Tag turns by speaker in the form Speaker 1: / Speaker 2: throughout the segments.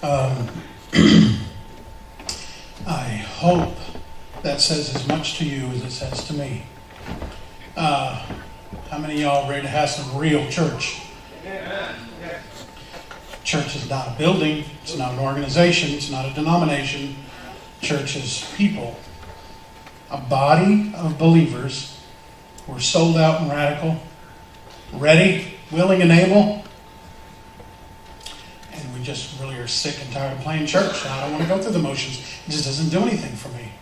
Speaker 1: Um, I hope that says as much to you as it says to me. How many of y'all ready to have some real church? Church is not a building. It's not an organization. It's not a denomination. Church is people. A body of believers who are sold out and radical, ready, willing, and able. And we just really are sick and tired of playing church. I don't want to go through the motions. It just doesn't do anything for me.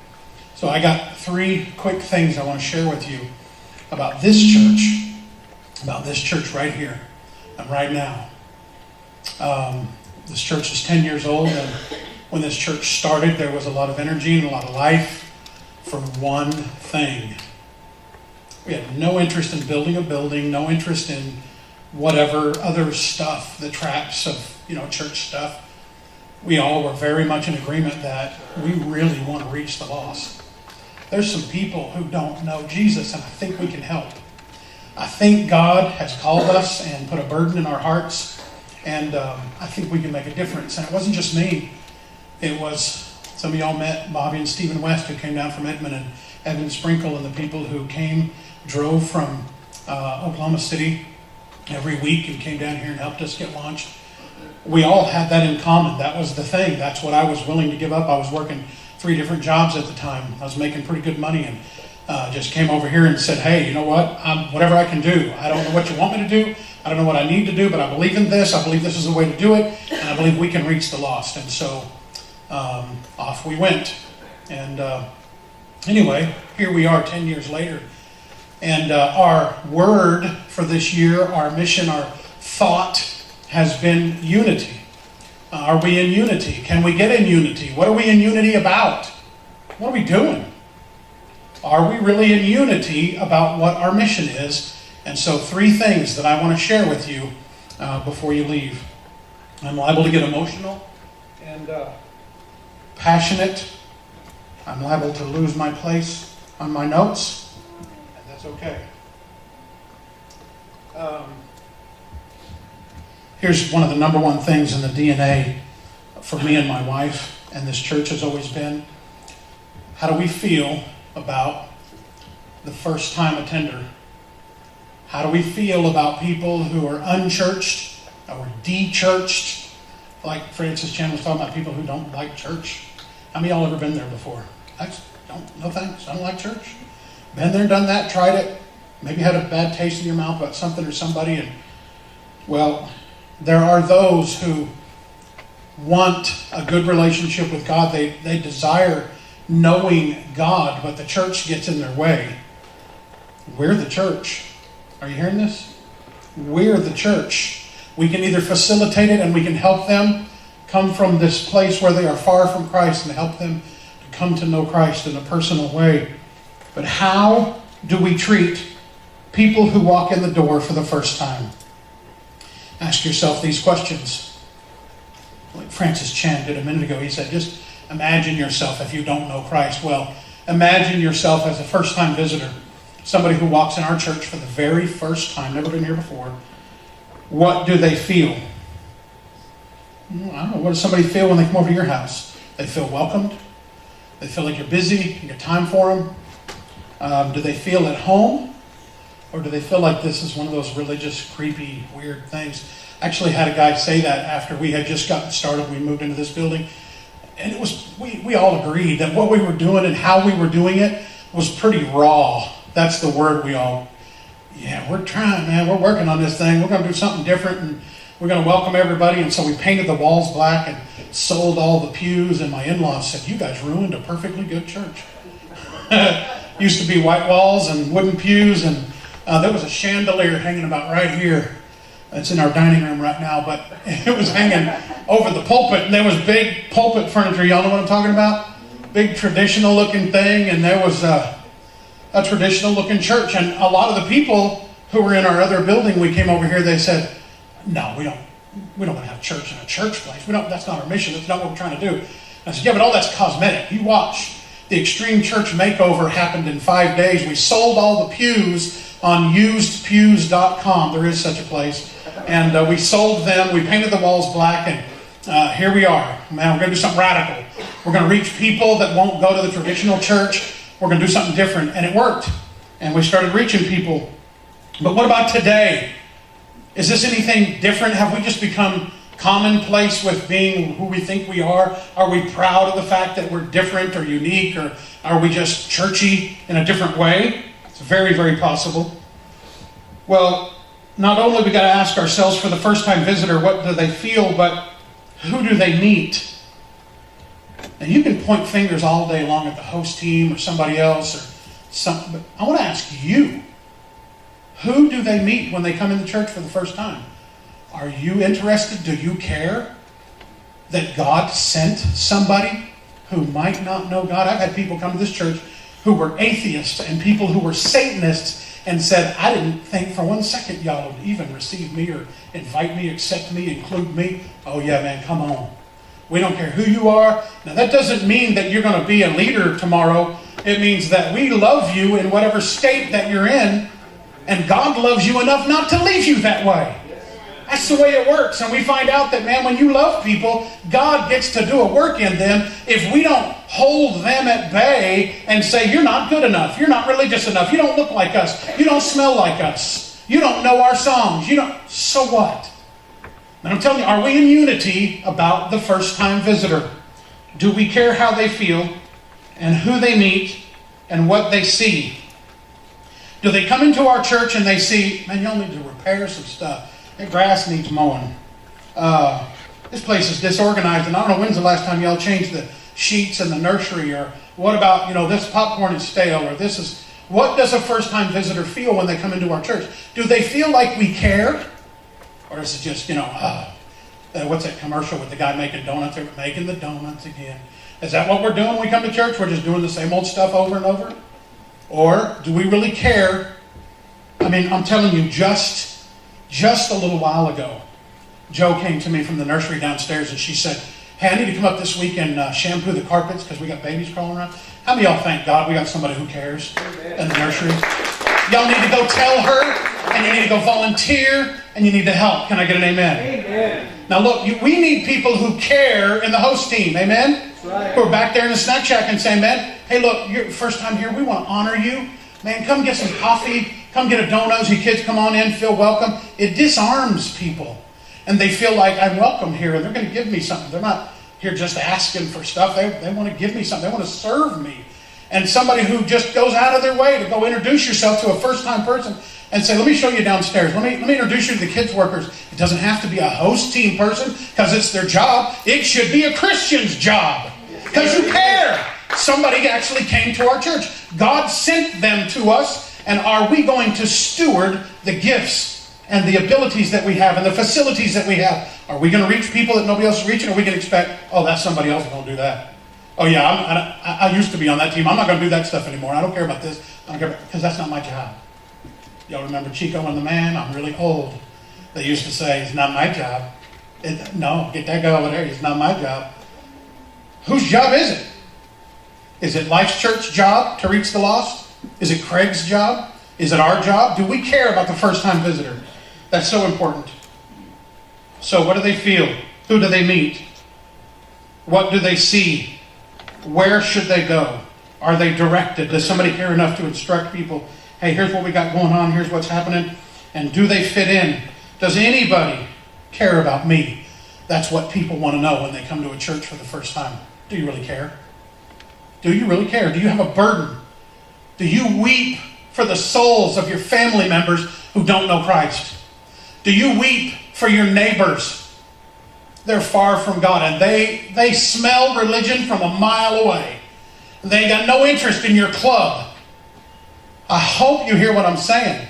Speaker 1: So I got 3 quick things I want to share with you about this church right here and right now. This church is 10 years old, and when this church started, there was a lot of energy and a lot of life for one thing. We had no interest in building a building, no interest in whatever other stuff, the traps of, church stuff. We all were very much in agreement that we really want to reach the lost. There's some people who don't know Jesus, and I think we can help. I think God has called us and put a burden in our hearts, and I think we can make a difference. And it wasn't just me. It was, some of y'all met Bobby and Stephen West, who came down from Edmond, and Evan Sprinkle, and the people who drove from Oklahoma City every week and came down here and helped us get launched. We all had that in common. That was the thing. That's what I was willing to give up. I was working 3 different jobs at the time. I was making pretty good money, and just came over here and said, hey, you know what? Whatever I can do. I don't know what you want me to do. I don't know what I need to do, but I believe in this. I believe this is the way to do it, and I believe we can reach the lost. And so off we went. And anyway, here we are 10 years later. And our word for this year, our mission, our thought has been unity. Are we in unity? Can we get in unity? What are we in unity about? What are we doing? Are we really in unity about what our mission is? And so 3 things that I want to share with you before you leave. I'm liable to get emotional and passionate. I'm liable to lose my place on my notes, and that's okay. Here's one of the number 1 things in the DNA for me and my wife, and this church has always been, how do we feel about the first-time attender? How do we feel about people who are unchurched or de-churched? Like Francis Chan was talking about people who don't like church. How many of y'all ever been there before? No thanks, I don't like church. Been there, done that, tried it. Maybe had a bad taste in your mouth about something or somebody. And well, there are those who want a good relationship with God. They desire knowing God, but the church gets in their way. We're the church. Are you hearing this? We're the church. We can either facilitate it and we can help them come from this place where they are far from Christ and help them to come to know Christ in a personal way. But how do we treat people who walk in the door for the first time? Ask yourself these questions. Like Francis Chan did a minute ago, he said, just imagine yourself if you don't know Christ. Well, imagine yourself as a first-time visitor, somebody who walks in our church for the very first time, never been here before. What do they feel? I don't know. What does somebody feel when they come over to your house? They feel welcomed? They feel like you're busy, you got time for them? Do they feel at home? Or do they feel like this is one of those religious, creepy, weird things? I actually had a guy say that after we had just gotten started. We moved into this building. And it was we all agreed that what we were doing and how we were doing it was pretty raw. That's the word we're trying, man. We're working on this thing. We're going to do something different, and we're going to welcome everybody. And so we painted the walls black and sold all the pews. And my in-laws said, you guys ruined a perfectly good church. Used to be white walls and wooden pews, and there was a chandelier hanging about right here. It's in our dining room right now, but it was hanging over the pulpit, and there was big pulpit furniture. Y'all know what I'm talking about? Big traditional looking thing, and there was a traditional looking church. And a lot of the people who were in our other building, we came over here, they said, no, we don't want to have church in a church place. That's not our mission. That's not what we're trying to do. And I said, yeah, but all that's cosmetic. You watch. The Extreme Church Makeover happened in 5 days. We sold all the pews on usedpews.com. There is such a place. And we sold them. We painted the walls black. And here we are. Man, we're going to do something radical. We're going to reach people that won't go to the traditional church. We're going to do something different. And it worked. And we started reaching people. But what about today? Is this anything different? Have we just become commonplace with being who we think we are? Are we proud of the fact that we're different or unique? Or are we just churchy in a different way? It's very, very possible. Well, not only we got to ask ourselves for the first-time visitor, what do they feel, but who do they meet? And you can point fingers all day long at the host team or somebody else or something, but I want to ask you, who do they meet when they come into church for the first time? Are you interested? Do you care that God sent somebody who might not know God? I've had people come to this church who were atheists and people who were Satanists and said, I didn't think for 1 second y'all would even receive me or invite me, accept me, include me. Oh yeah, man, come on. We don't care who you are. Now that doesn't mean that you're going to be a leader tomorrow. It means that we love you in whatever state that you're in, and God loves you enough not to leave you that way. That's the way it works. And we find out that, man, when you love people, God gets to do a work in them. If we don't hold them at bay and say, you're not good enough, you're not religious enough, you don't look like us, you don't smell like us, you don't know our songs, so what? And I'm telling you, are we in unity about the first-time visitor? Do we care how they feel and who they meet and what they see? Do they come into our church and they see, man, y'all need to repair some stuff. The grass needs mowing. This place is disorganized, and I don't know when's the last time y'all changed the sheets in the nursery, or what about, this popcorn is stale, or this is... What does a first-time visitor feel when they come into our church? Do they feel like we care? Or is it just, what's that commercial with the guy making donuts? They're making the donuts again. Is that what we're doing when we come to church? We're just doing the same old stuff over and over? Or do we really care? I mean, I'm telling you, just a little while ago, Jo came to me from the nursery downstairs and she said, hey, I need to come up this week and shampoo the carpets because we got babies crawling around. How many of y'all thank God we got somebody who cares in the nursery? Y'all need to go tell her, and you need to go volunteer, and you need to help. Can I get an amen? Amen. Now look, we need people who care in the host team, amen? That's right. Who are back there in the snack shack and saying, man, hey look, you're first time here, we want to honor you. Man, come get some coffee, come get a donut, you kids come on in, feel welcome. It disarms people. And they feel like I'm welcome here, and they're going to give me something. They're not here just asking for stuff. They want to give me something. They want to serve me. And somebody who just goes out of their way to go introduce yourself to a first-time person and say, let me show you downstairs. Let me introduce you to the kids workers. It doesn't have to be a host team person because it's their job. It should be a Christian's job because you care. Somebody actually came to our church. God sent them to us, and are we going to steward the gifts and the abilities that we have and the facilities that we have? Are we going to reach people that nobody else is reaching? Or are we going to expect, oh, that's somebody else going to do that? Oh, yeah, I used to be on that team. I'm not going to do that stuff anymore. I don't care about this. I don't care because that's not my job. Y'all remember Chico and the Man? I'm really old. They used to say, it's not my job. No, get that guy over there. It's not my job. Whose job is it? Is it Life's Church job to reach the lost? Is it Craig's job? Is it our job? Do we care about the first-time visitor? That's so important. So what do they feel? Who do they meet? What do they see? Where should they go? Are they directed? Does somebody care enough to instruct people? Hey, here's what we got going on. Here's what's happening. And do they fit in? Does anybody care about me? That's what people want to know when they come to a church for the first time. Do you really care? Do you really care? Do you have a burden? Do you weep for the souls of your family members who don't know Christ? Do you weep for your neighbors? They're far from God, and they smell religion from a mile away. They got no interest in your club. I hope you hear what I'm saying,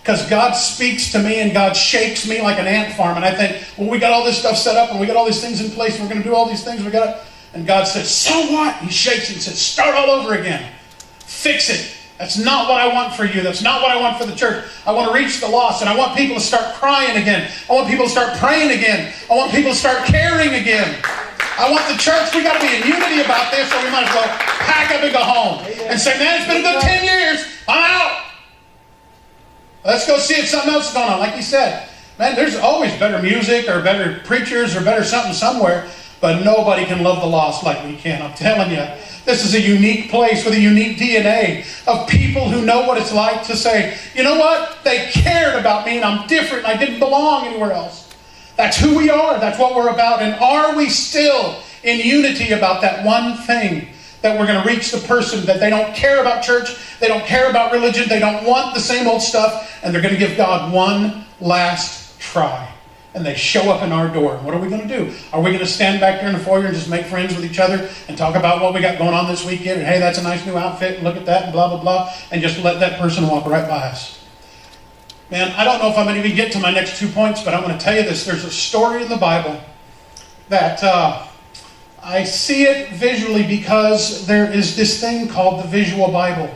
Speaker 1: because God speaks to me and God shakes me like an ant farm, and I think, well, we got all this stuff set up and we got all these things in place and we're going to do all these things. And God says, so what? He shakes it and says, start all over again. Fix it. That's not what I want for you. That's not what I want for the church. I want to reach the lost, and I want people to start crying again. I want people to start praying again. I want people to start caring again. I want the church, we got to be in unity about this, or we might as well pack up and go home and say, man, it's been a good 10 years. I'm out. Let's go see if something else is going on. Like he said, Man, there's always better music or better preachers or better something somewhere, but nobody can love the lost like we can. I'm telling you. This is a unique place with a unique DNA of people who know what it's like to say, you know what? They cared about me and I'm different and I didn't belong anywhere else. That's who we are. That's what we're about. And are we still in unity about that one thing? That we're going to reach the person that they don't care about church, they don't care about religion, they don't want the same old stuff, and they're going to give God one last try. And they show up in our door. What are we going to do? Are we going to stand back there in the foyer and just make friends with each other and talk about what we got going on this weekend? And hey, that's a nice new outfit, and look at that, and blah, blah, blah, and just let that person walk right by us? Man, I don't know if I'm going to even get to my next 2 points, but I'm going to tell you this. There's a story in the Bible that I see it visually because there is this thing called the visual Bible.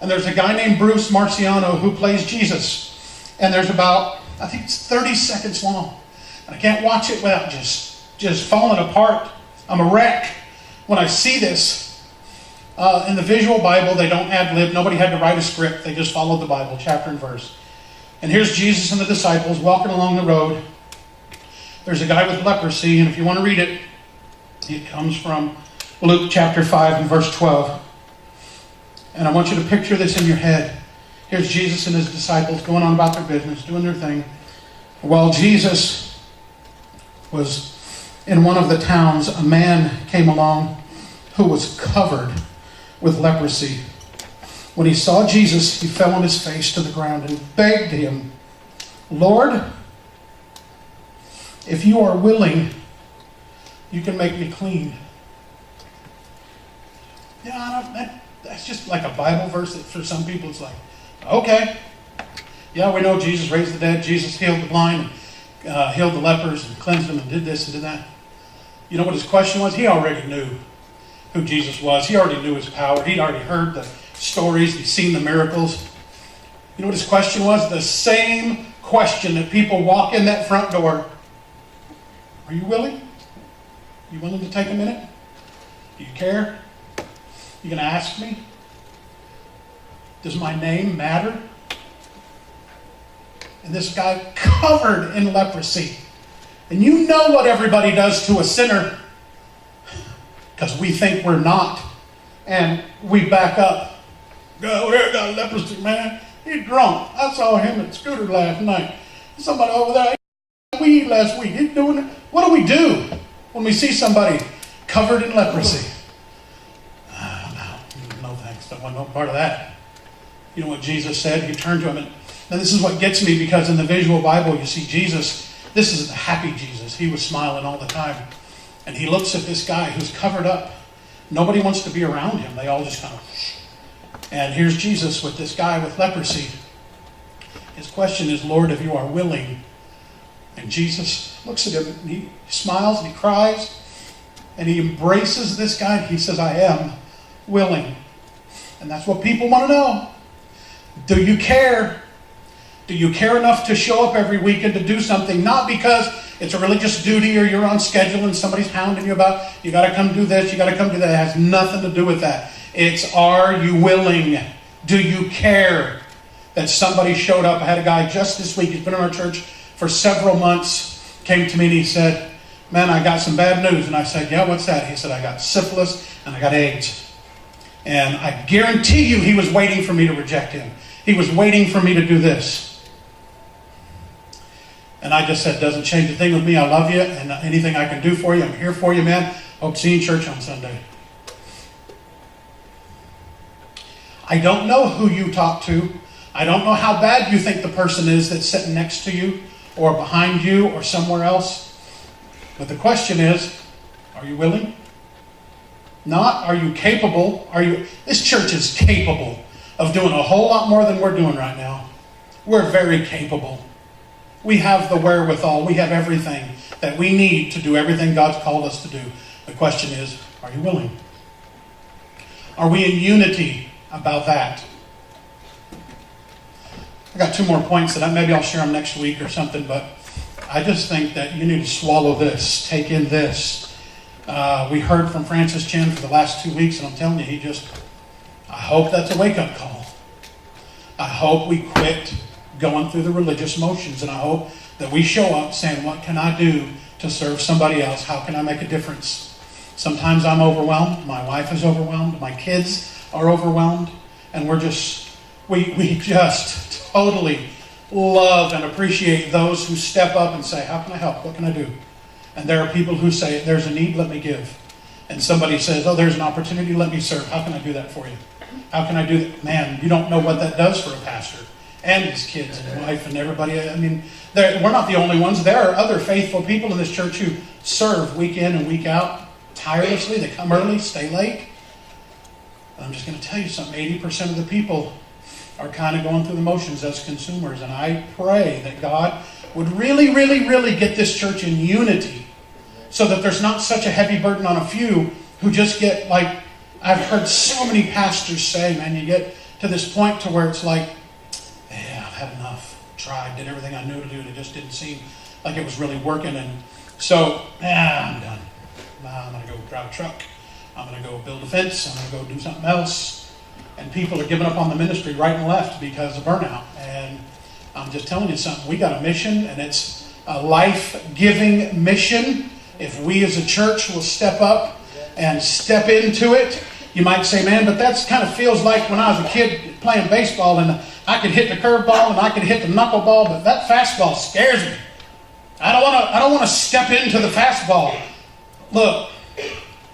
Speaker 1: And there's a guy named Bruce Marciano who plays Jesus. And there's about, I think it's 30 seconds long. And I can't watch it without just falling apart. I'm a wreck when I see this. In the visual Bible, they don't ad-lib. Nobody had to write a script. They just followed the Bible, chapter and verse. And here's Jesus and the disciples walking along the road. There's a guy with leprosy, and if you want to read it, it comes from Luke chapter 5 and verse 12. And I want you to picture this in your head. Here's Jesus and his disciples going on about their business, doing their thing. While Jesus was in one of the towns, a man came along who was covered with leprosy. When he saw Jesus, he fell on his face to the ground and begged him, Lord, if you are willing, you can make me clean. Yeah, that's just like a Bible verse that for some people it's like, okay. Yeah, we know Jesus raised the dead. Jesus healed the blind, and healed the lepers, and cleansed them, and did this and did that. You know what his question was? He already knew who Jesus was. He already knew his power. He'd already heard the stories. He'd seen the miracles. You know what his question was? The same question that people walk in that front door. Are you willing? You willing to take a minute? Do you care? You going to ask me? Does my name matter? And this guy covered in leprosy. And you know what everybody does to a sinner. Because we think we're not. And we back up. Go there, got leprosy, man. He's drunk. I saw him at Scooter last night. Somebody over there ate weed last week. He's doing it. What do we do when we see somebody covered in leprosy? No thanks. Don't want no part of that. You know what Jesus said? He turned to him, and this is what gets me, because in the visual Bible you see Jesus. This is the happy Jesus. He was smiling all the time. And he looks at this guy who's covered up. Nobody wants to be around him. They all just kind of... And here's Jesus with this guy with leprosy. His question is, Lord, if you are willing. And Jesus looks at him and he smiles and he cries. And he embraces this guy. He says, I am willing. And that's what people want to know. Do you care? Do you care enough to show up every week and to do something? Not because it's a religious duty or you're on schedule and somebody's hounding you about, you got to come do this, you got to come do that. It has nothing to do with that. It's, are you willing? Do you care that somebody showed up? I had a guy just this week, he's been in our church for several months, came to me and he said, man, I got some bad news. And I said, yeah, what's that? He said, I got syphilis and I got AIDS. And I guarantee you he was waiting for me to reject him. He was waiting for me to do this. And I just said, doesn't change a thing with me. I love you, and anything I can do for you, I'm here for you, man. Hope to see you in church on Sunday. I don't know who you talk to. I don't know how bad you think the person is that's sitting next to you or behind you or somewhere else. But the question is, are you willing? Not, are you capable? This church is capable of doing a whole lot more than we're doing right now. We're very capable. We have the wherewithal. We have everything that we need to do everything God's called us to do. The question is, are you willing? Are we in unity about that? I got 2 more points that maybe I'll share them next week or something, but I just think that you need to swallow this, take in this. We heard from Francis Chan for the last 2 weeks, and I'm telling you, I hope that's a wake-up call. I hope we quit going through the religious motions, and I hope that we show up saying, what can I do to serve somebody else? How can I make a difference? Sometimes I'm overwhelmed. My wife is overwhelmed. My kids are overwhelmed. And we just totally love and appreciate those who step up and say, how can I help? What can I do? And there are people who say, there's a need, let me give. And somebody says, oh, there's an opportunity, let me serve. How can I do that for you? How can I do that? Man, you don't know what that does for a pastor and his kids and his wife and everybody. I mean, we're not the only ones. There are other faithful people in this church who serve week in and week out tirelessly. They come early, stay late. And I'm just going to tell you something. 80% of the people are kind of going through the motions as consumers. And I pray that God would really, really, really get this church in unity so that there's not such a heavy burden on a few who just get like, I've heard so many pastors say, man, you get to this point to where it's like, yeah, I've had enough. Tried, did everything I knew to do, and it just didn't seem like it was really working. And so, I'm done. I'm going to go drive a truck. I'm going to go build a fence. I'm going to go do something else. And people are giving up on the ministry right and left because of burnout. And I'm just telling you something. We got a mission, and it's a life-giving mission. If we as a church will step up and step into it. You might say, man, but that kind of feels like when I was a kid playing baseball and I could hit the curveball and I could hit the knuckleball, but that fastball scares me. I don't want to step into the fastball. Look,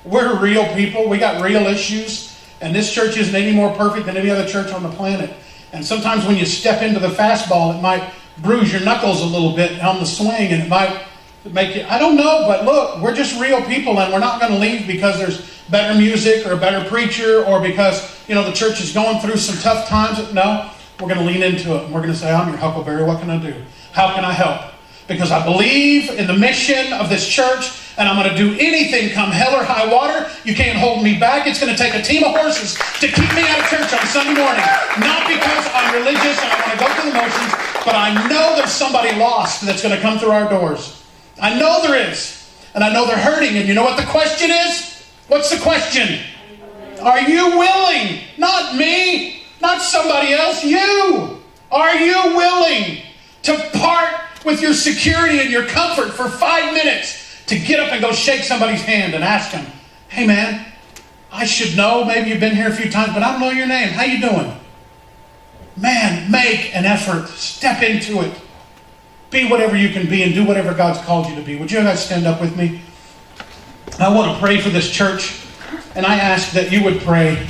Speaker 1: we're real people. We got real issues. And this church isn't any more perfect than any other church on the planet. And sometimes when you step into the fastball, it might bruise your knuckles a little bit on the swing, and it might make it, I don't know, but look, we're just real people, and we're not going to leave because there's better music or a better preacher or because, the church is going through some tough times. No, we're going to lean into it, and we're going to say, I'm your Huckleberry, what can I do? How can I help? Because I believe in the mission of this church, and I'm going to do anything come hell or high water. You can't hold me back. It's going to take a team of horses to keep me out of church on Sunday morning. Not because I'm religious and I want to go through the motions, but I know there's somebody lost that's going to come through our doors. I know there is. And I know they're hurting. And you know what the question is? What's the question? Are you willing? Not me. Not somebody else. You. Are you willing to part with your security and your comfort for 5 minutes to get up and go shake somebody's hand and ask them, hey man, I should know. Maybe you've been here a few times, but I don't know your name. How you doing? Man, make an effort. Step into it. Be whatever you can be and do whatever God's called you to be. Would you guys stand up with me? I want to pray for this church, and I ask that you would pray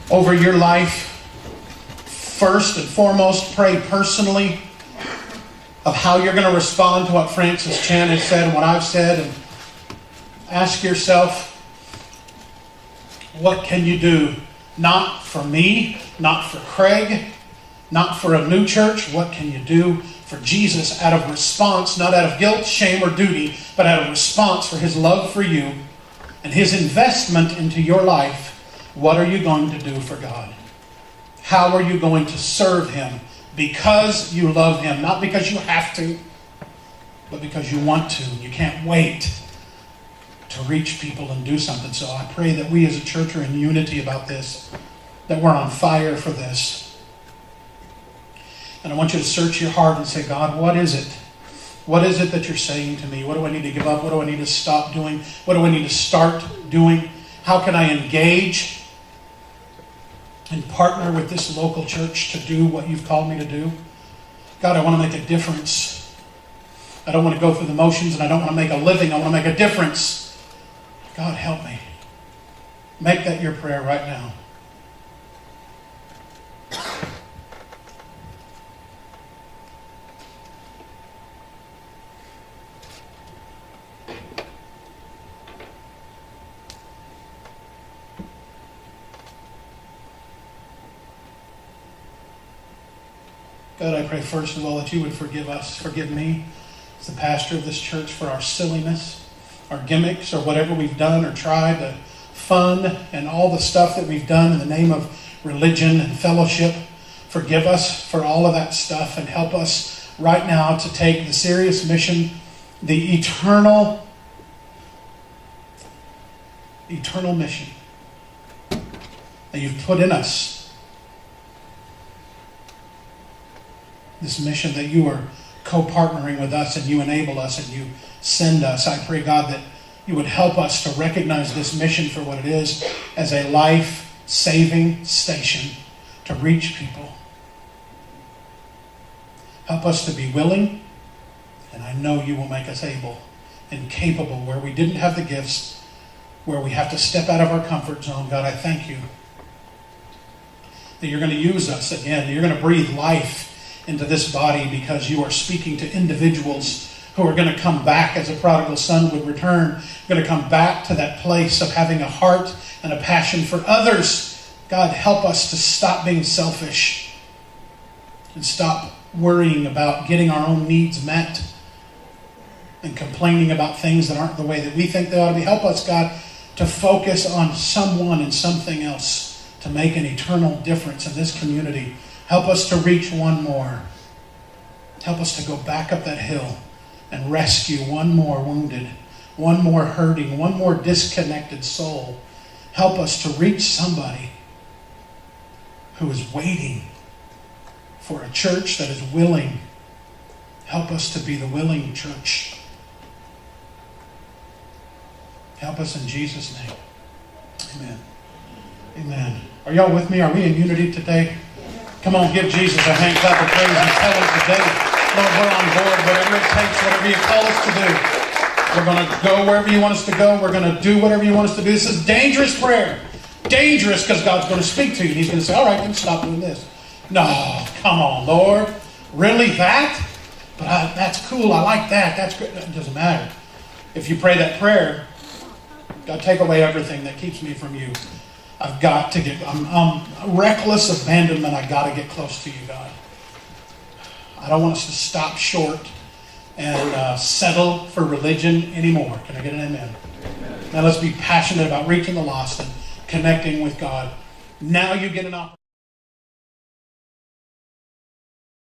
Speaker 1: over your life. First and foremost, pray personally of how you're going to respond to what Francis Chan has said and what I've said. And ask yourself, what can you do? Not for me, not for Craig, not for a new church. What can you do for Jesus out of response, not out of guilt, shame, or duty, but out of response for His love for you and His investment into your life? What are you going to do for God? How are you going to serve Him? Because you love Him, not because you have to, but because you want to. You can't wait to reach people and do something. So I pray that we as a church are in unity about this, that we're on fire for this. And I want you to search your heart and say, God, what is it? What is it that you're saying to me? What do I need to give up? What do I need to stop doing? What do I need to start doing? How can I engage and partner with this local church to do what you've called me to do? God, I want to make a difference. I don't want to go through the motions, and I don't want to make a living. I want to make a difference. God, help me. Make that your prayer right now. God, I pray first of all that you would forgive us, forgive me as the pastor of this church for our silliness, our gimmicks, or whatever we've done or tried, the fun and all the stuff that we've done in the name of religion and fellowship. Forgive us for all of that stuff and help us right now to take the serious mission, the eternal mission that you've put in us. This mission that you are co-partnering with us, and you enable us and you send us. I pray, God, that you would help us to recognize this mission for what it is, as a life-saving station to reach people. Help us to be willing, and I know you will make us able and capable where we didn't have the gifts, where we have to step out of our comfort zone. God, I thank you that you're going to use us again. You're going to breathe life into this body, because you are speaking to individuals who are going to come back as a prodigal son would return. Going to come back to that place of having a heart and a passion for others. God, help us to stop being selfish and stop worrying about getting our own needs met and complaining about things that aren't the way that we think they ought to be. Help us, God, to focus on someone and something else to make an eternal difference in this community. Help us to reach one more. Help us to go back up that hill and rescue one more wounded, one more hurting, one more disconnected soul. Help us to reach somebody who is waiting for a church that is willing. Help us to be the willing church. Help us in Jesus' name. Amen. Amen. Are y'all with me? Are we in unity today? Come on, give Jesus a hand clap of praise and tell him today, Lord, we're on board. Whatever it takes, whatever you call us to do. We're going to go wherever you want us to go. We're going to do whatever you want us to do. This is dangerous prayer. Dangerous, because God's going to speak to you. And he's going to say, all right, then stop doing this. No, come on, Lord. Really, that? But that's cool. I like that. That's good. It doesn't matter. If you pray that prayer, God, take away everything that keeps me from you. I've got to get, I'm reckless abandonment. I've got to get close to you, God. I don't want us to stop short and settle for religion anymore. Can I get an amen? Now let's be passionate about reaching the lost and connecting with God. Now you get an opportunity.